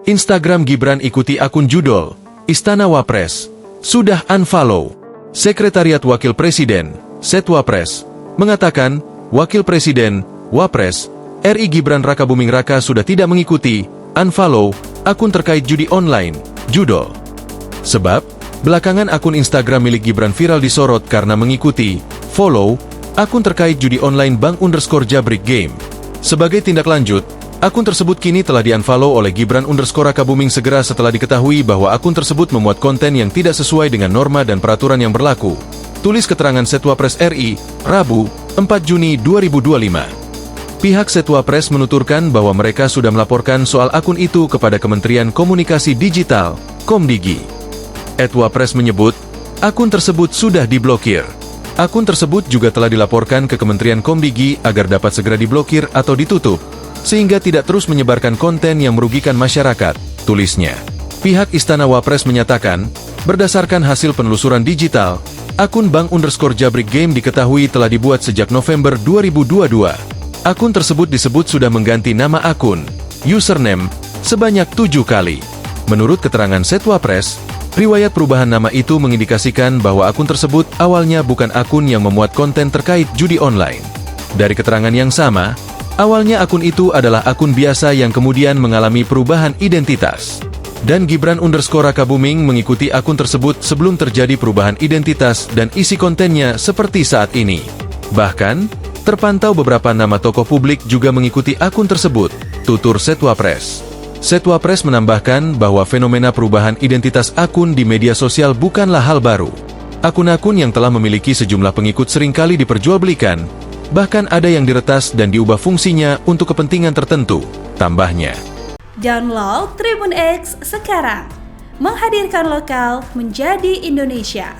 Instagram Gibran ikuti akun judul Istana Wapres sudah unfollow. Sekretariat Wakil Presiden, Setwapres, mengatakan Wakil Presiden, Wapres, RI Gibran Rakabuming Raka sudah tidak mengikuti, unfollow, akun terkait judi online, judul. Sebab, belakangan akun Instagram milik Gibran viral disorot karena mengikuti, follow, akun terkait judi online Bang_Jabrik Game. Sebagai tindak lanjut, akun tersebut kini telah di-unfollow oleh Gibran_Rakabuming segera setelah diketahui bahwa akun tersebut memuat konten yang tidak sesuai dengan norma dan peraturan yang berlaku. Tulis keterangan Setwapres RI, Rabu, 4 Juni 2025. Pihak Setwapres menuturkan bahwa mereka sudah melaporkan soal akun itu kepada Kementerian Komunikasi Digital, Komdigi. Etwapres menyebut, akun tersebut sudah diblokir. Akun tersebut juga telah dilaporkan ke Kementerian Komdigi agar dapat segera diblokir atau ditutup, sehingga tidak terus menyebarkan konten yang merugikan masyarakat, tulisnya. Pihak Istana Wapres menyatakan, berdasarkan hasil penelusuran digital, akun Bang_Jabrik Game diketahui telah dibuat sejak November 2022. Akun tersebut disebut sudah mengganti nama akun, username, sebanyak 7 kali. Menurut keterangan Setwapres, riwayat perubahan nama itu mengindikasikan bahwa akun tersebut awalnya bukan akun yang memuat konten terkait judi online. Dari keterangan yang sama, awalnya akun itu adalah akun biasa yang kemudian mengalami perubahan identitas. Dan Gibran_Rakabuming mengikuti akun tersebut sebelum terjadi perubahan identitas dan isi kontennya seperti saat ini. Bahkan, terpantau beberapa nama tokoh publik juga mengikuti akun tersebut, tutur Setwapres. Setwapres menambahkan bahwa fenomena perubahan identitas akun di media sosial bukanlah hal baru. Akun-akun yang telah memiliki sejumlah pengikut seringkali diperjualbelikan, bahkan ada yang diretas dan diubah fungsinya untuk kepentingan tertentu, tambahnya. Download Tribun X sekarang, menghadirkan lokal menjadi Indonesia.